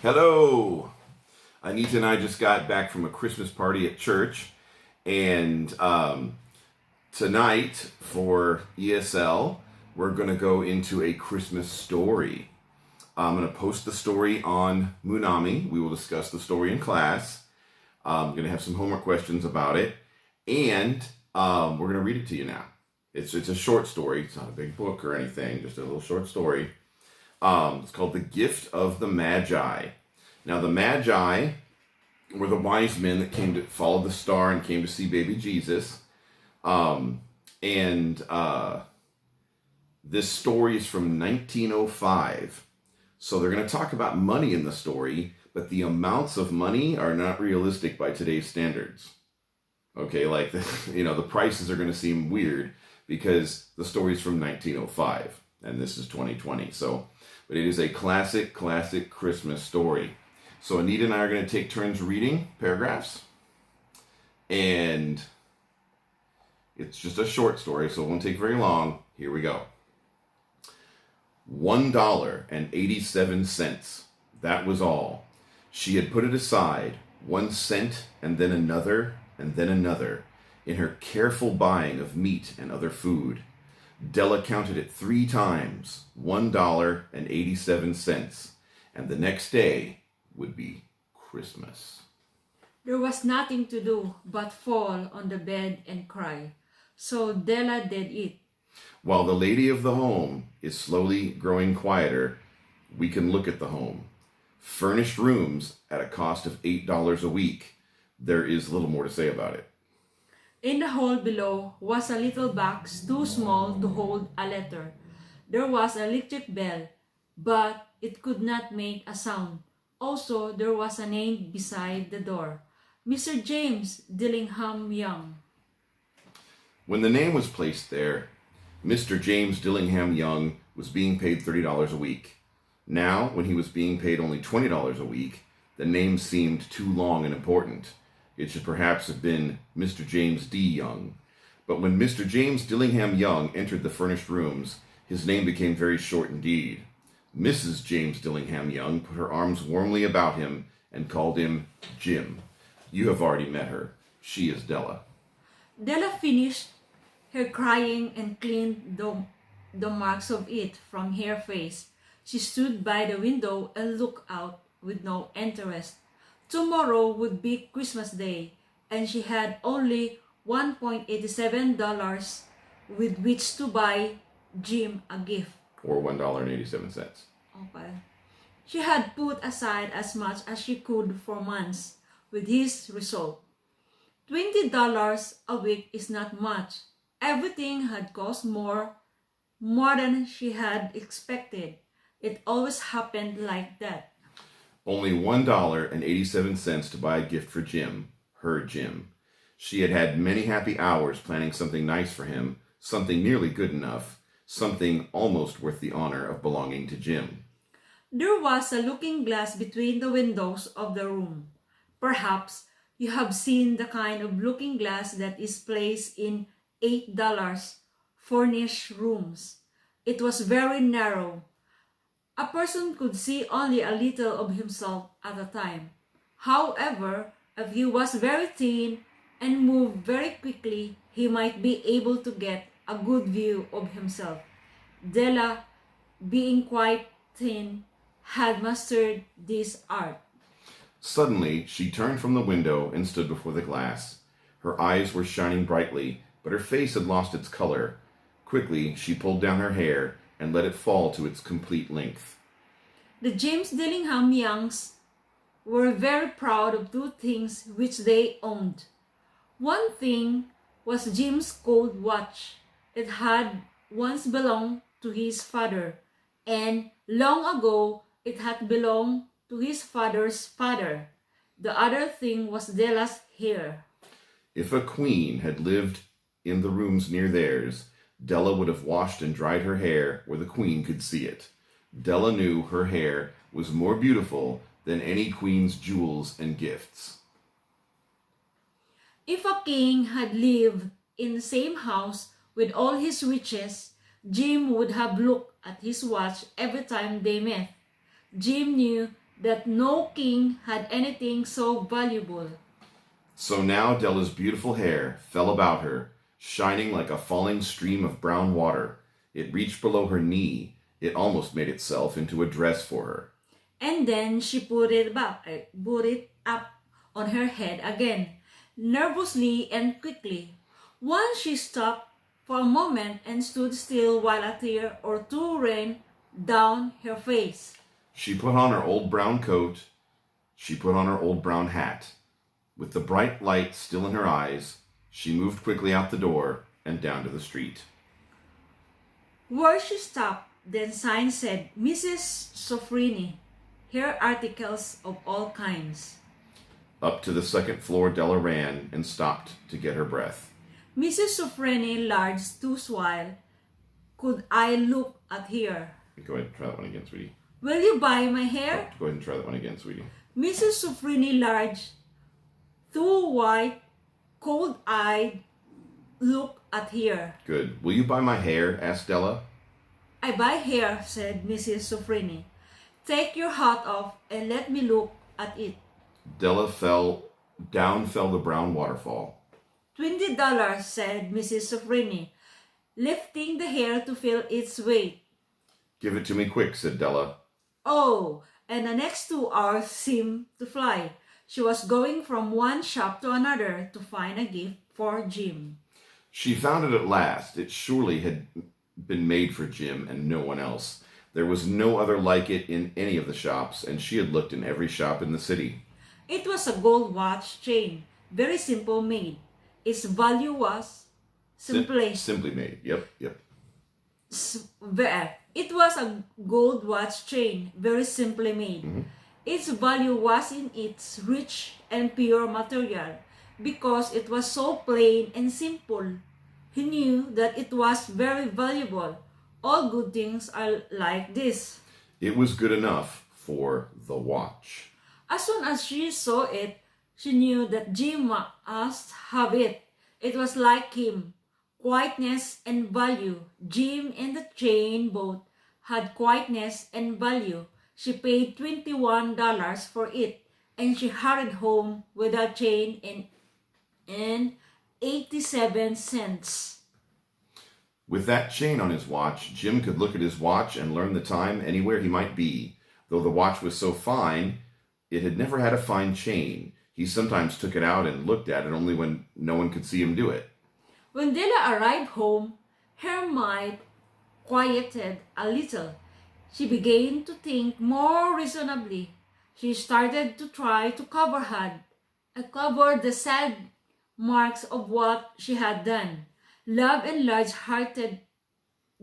Hello! Anita and I just got back from a Christmas party at church, and tonight for ESL, we're going to go into a Christmas story. I'm going to post the story on Moonami. We will discuss the story in class. I'm going to have some homework questions about it, and we're going to read it to you now. It's a short story. It's not a big book or anything, just a little short story. It's called The Gift of the Magi. Now, the Magi were the wise men that came to follow the star and came to see baby Jesus. This story is from 1905. So they're going to talk about money in the story, but the amounts of money are not realistic by today's standards. Okay, like, the prices are going to seem weird because the story is from 1905 and this is 2020. But it is a classic Christmas story. So Anita and I are going to take turns reading paragraphs. And it's just a short story, so it won't take very long. Here we go. $1.87. That was all. She had put it aside, 1 cent and then another, in her careful buying of meat and other food. Della counted it 3 times, $1.87, and the next day would be Christmas. There was nothing to do but fall on the bed and cry, so Della did it. While the lady of the home is slowly growing quieter, we can look at the home. Furnished rooms at a cost of $8 a week. There is little more to say about it. In the hall below was a little box too small to hold a letter. There was an electric bell, but it could not make a sound. Also, there was a name beside the door. Mr. James Dillingham Young. When the name was placed there, Mr. James Dillingham Young was being paid $30 a week. Now, when he was being paid only $20 a week, the name seemed too long and important. It should perhaps have been Mr. James D. Young. But when Mr. James Dillingham Young entered the furnished rooms, his name became very short indeed. Mrs. James Dillingham Young put her arms warmly about him and called him Jim. You have already met her. She is Della. Della finished her crying and cleaned the marks of it from her face. She stood by the window and looked out with no interest. Tomorrow would be Christmas Day, and she had only $1.87 with which to buy Jim a gift. Or $1.87. Okay. She had put aside as much as she could for months, with his result. $20 a week is not much. Everything had cost more than she had expected. It always happened like that. Only $1.87 to buy a gift for Jim, her Jim. She had had many happy hours planning something nice for him, something nearly good enough, something almost worth the honor of belonging to Jim. There was a looking glass between the windows of the room. Perhaps you have seen the kind of looking glass that is placed in $8 furnished rooms. It was very narrow. A person could see only a little of himself at a time. However, if he was very thin and moved very quickly, he might be able to get a good view of himself. Della, being quite thin, had mastered this art. Suddenly, she turned from the window and stood before the glass. Her eyes were shining brightly, but her face had lost its color. Quickly, she pulled down her hair and let it fall to its complete length. The James Dillingham Youngs were very proud of 2 things which they owned. One thing was Jim's gold watch. It had once belonged to his father, and long ago it had belonged to his father's father. The other thing was Della's hair. If a queen had lived in the rooms near theirs, Della would have washed and dried her hair where the queen could see it. Della knew her hair was more beautiful than any queen's jewels and gifts. If a king had lived in the same house with all his riches, Jim would have looked at his watch every time they met. Jim knew that no king had anything so valuable. So now Della's beautiful hair fell about her, shining like a falling stream of brown water. It reached below her knee. It almost made itself into a dress for her. And then she put it up on her head again, nervously and quickly. Once she stopped for a moment and stood still while a tear or two ran down her face. She put on her old brown coat. She put on her old brown hat. With the bright light still in her eyes, she moved quickly out the door and down to the street. Where she stopped, then signs said, Mrs. Sofrini, here articles of all kinds. Up to the second floor Della ran and stopped to get her breath. Mrs. Sofrini large to swile. Could I look at here? Go ahead and try that one again, sweetie. Will you buy my hair? Go ahead and try that one again, sweetie. Mrs. Sofrini large, too white, cold-eyed, look at here. Good. Will you buy my hair? Asked Della. I buy hair, said Mrs. Sofrini. Take your hat off and let me look at it. Della fell. Down fell the brown waterfall. $20, said Mrs. Sofrini, lifting the hair to feel its weight. Give it to me quick, said Della. Oh, and the next 2 hours seemed to fly. She was going from one shop to another to find a gift for Jim. She found it at last. It surely had been made for Jim and no one else. There was no other like it in any of the shops, and she had looked in every shop in the city. It was a gold watch chain, very simple made. Its value was Simply made. Yep. It was a gold watch chain, very simply made. Its value was in its rich and pure material, because it was so plain and simple. He knew that it was very valuable. All good things are like this. It was good enough for the watch. As soon as she saw it, she knew that Jim must have it. It was like him. Quietness and value. Jim and the chain both had quietness and value. She paid $21 for it, and she hurried home with a chain and 87 cents. With that chain on his watch, Jim could look at his watch and learn the time anywhere he might be. Though the watch was so fine, it had never had a fine chain. He sometimes took it out and looked at it only when no one could see him do it. When Della arrived home, her mind quieted a little. She began to think more reasonably. She started to try to cover the sad marks of what she had done. Love and large-hearted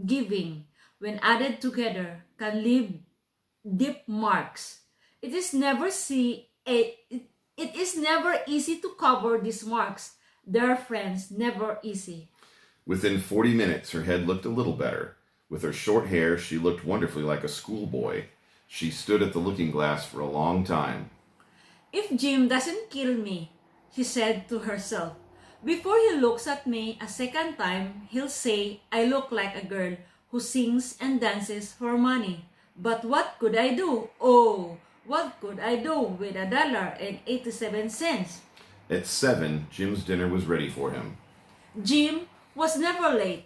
giving, when added together, can leave deep marks. It is never easy to cover these marks. Dear friends, never easy. Within 40 minutes, her head looked a little better. With her short hair, she looked wonderfully like a schoolboy. She stood at the looking glass for a long time. If Jim doesn't kill me, she said to herself, before he looks at me a second time, he'll say I look like a girl who sings and dances for money. But what could I do? Oh, what could I do with $1.87? At 7, Jim's dinner was ready for him. Jim was never late.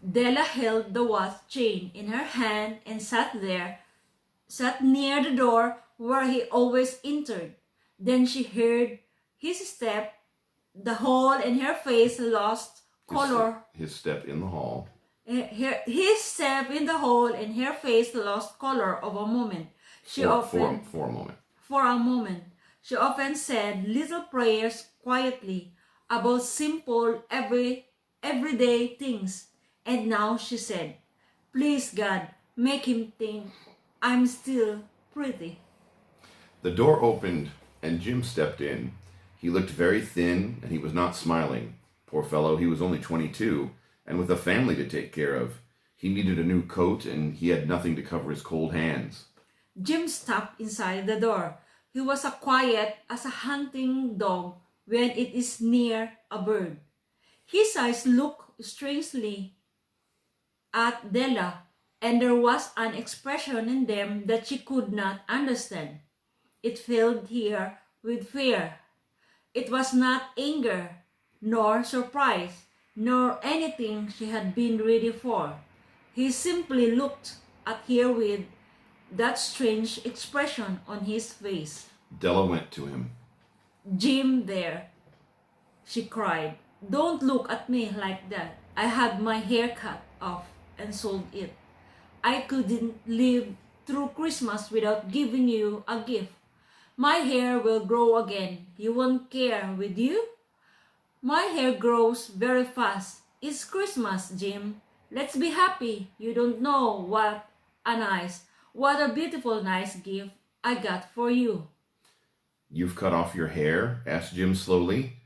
Della held the watch chain in her hand and sat near the door where he always entered. Then she heard his step, the hall, and her face lost color. His step in the hall. His step in the hall and her face lost color of a moment. For a moment. She often said little prayers quietly about simple everyday things. And now she said, please God, make him think I'm still pretty. The door opened and Jim stepped in. He looked very thin and he was not smiling. Poor fellow, he was only 22 and with a family to take care of. He needed a new coat and he had nothing to cover his cold hands. Jim stopped inside the door. He was as quiet as a hunting dog when it is near a bird. His eyes looked strangely at Della, and there was an expression in them that she could not understand. It filled her with fear. It was not anger, nor surprise, nor anything she had been ready for. He simply looked at her with that strange expression on his face. Della went to him. "Jim, there," she cried. "Don't look at me like that. I had my hair cut off and sold it. I couldn't live through Christmas without giving you a gift. My hair will grow again. You won't care, will you?" "My hair grows very fast. It's Christmas, Jim. Let's be happy. You don't know what a beautiful nice gift I got for you." "You've cut off your hair?" asked Jim slowly.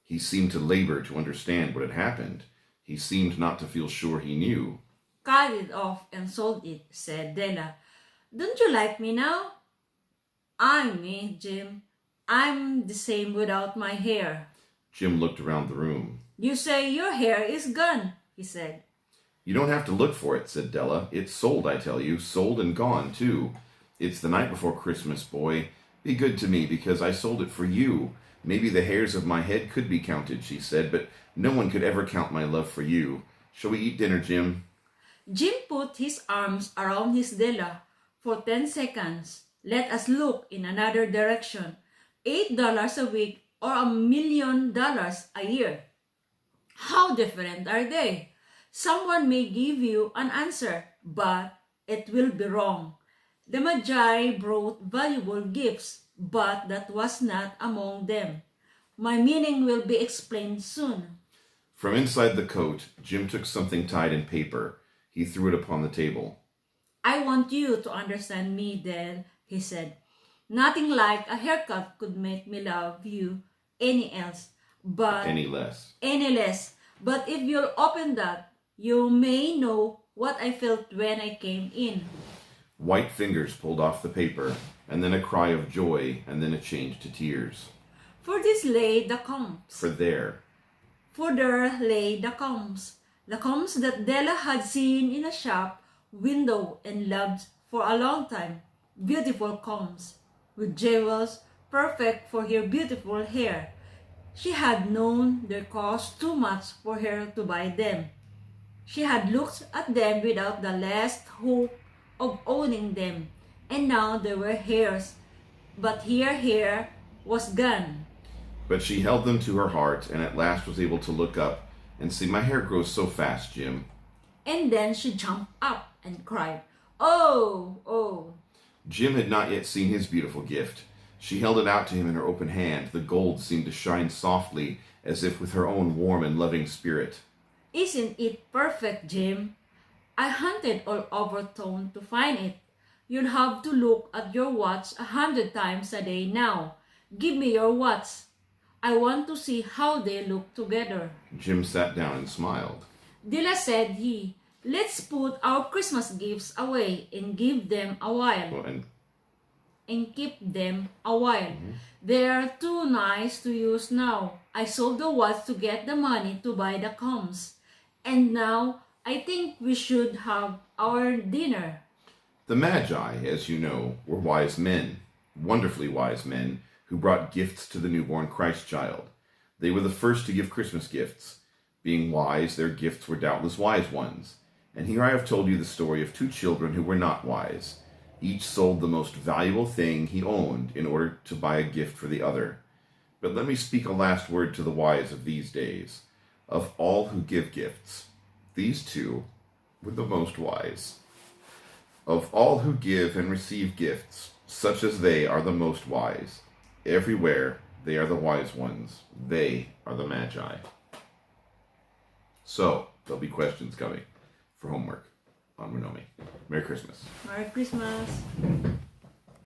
He seemed to labor to understand what had happened. He seemed not to feel sure he knew. "Cut it off and sold it," said Della. "Don't you like me now?" "I'm me, Jim. I'm the same without my hair." Jim looked around the room. "You say your hair is gone," he said. "You don't have to look for it," said Della. "It's sold, I tell you. Sold and gone, too. It's the night before Christmas, boy. Be good to me, because I sold it for you. Maybe the hairs of my head could be counted," she said, "but no one could ever count my love for you. Shall we eat dinner, Jim?" Jim put his arms around his Della for 10 seconds. "Let us look in another direction. $8 a week or $1,000,000 a year. How different are they? Someone may give you an answer, but it will be wrong. The Magi brought valuable gifts, but that was not among them. My meaning will be explained soon." From inside the coat, Jim took something tied in paper. He threw it upon the table. "I want you to understand me, then," he said. "Nothing like a haircut could make me love you any less. But if you'll open that, you may know what I felt when I came in." White fingers pulled off the paper, and then a cry of joy, and then a change to tears. For this lay the combs. For there lay the combs that Della had seen in a shop window and loved for a long time. Beautiful combs, with jewels, perfect for her beautiful hair. She had known they cost too much for her to buy them. She had looked at them without the least hope of owning them, and now they were hers, but her hair was gone. But she held them to her heart, and at last was able to look up and see, "My hair grows so fast, Jim." And then she jumped up and cried, "Oh, oh." Jim had not yet seen his beautiful gift. She held it out to him in her open hand. The gold seemed to shine softly, as if with her own warm and loving spirit. "Isn't it perfect, Jim? I hunted all over town to find it. You'd have to look at your watch 100 times a day now. Give me your watch. I want to see how they look together." Jim sat down and smiled. "Della," said he, "let's put our Christmas gifts away and give them a while. And keep them a while. They're too nice to use now. I sold the watch to get the money to buy the combs. And now I think we should have our dinner." The Magi, as you know, were wise men, wonderfully wise men, who brought gifts to the newborn Christ child. They were the first to give Christmas gifts. Being wise, their gifts were doubtless wise ones. And here I have told you the story of 2 children who were not wise. Each sold the most valuable thing he owned in order to buy a gift for the other. But let me speak a last word to the wise of these days. Of all who give gifts, these 2 were the most wise. Of all who give and receive gifts, such as they are the most wise. Everywhere they are the wise ones. They are the Magi. So, there'll be questions coming for homework on Renomi. Merry Christmas. Merry Christmas.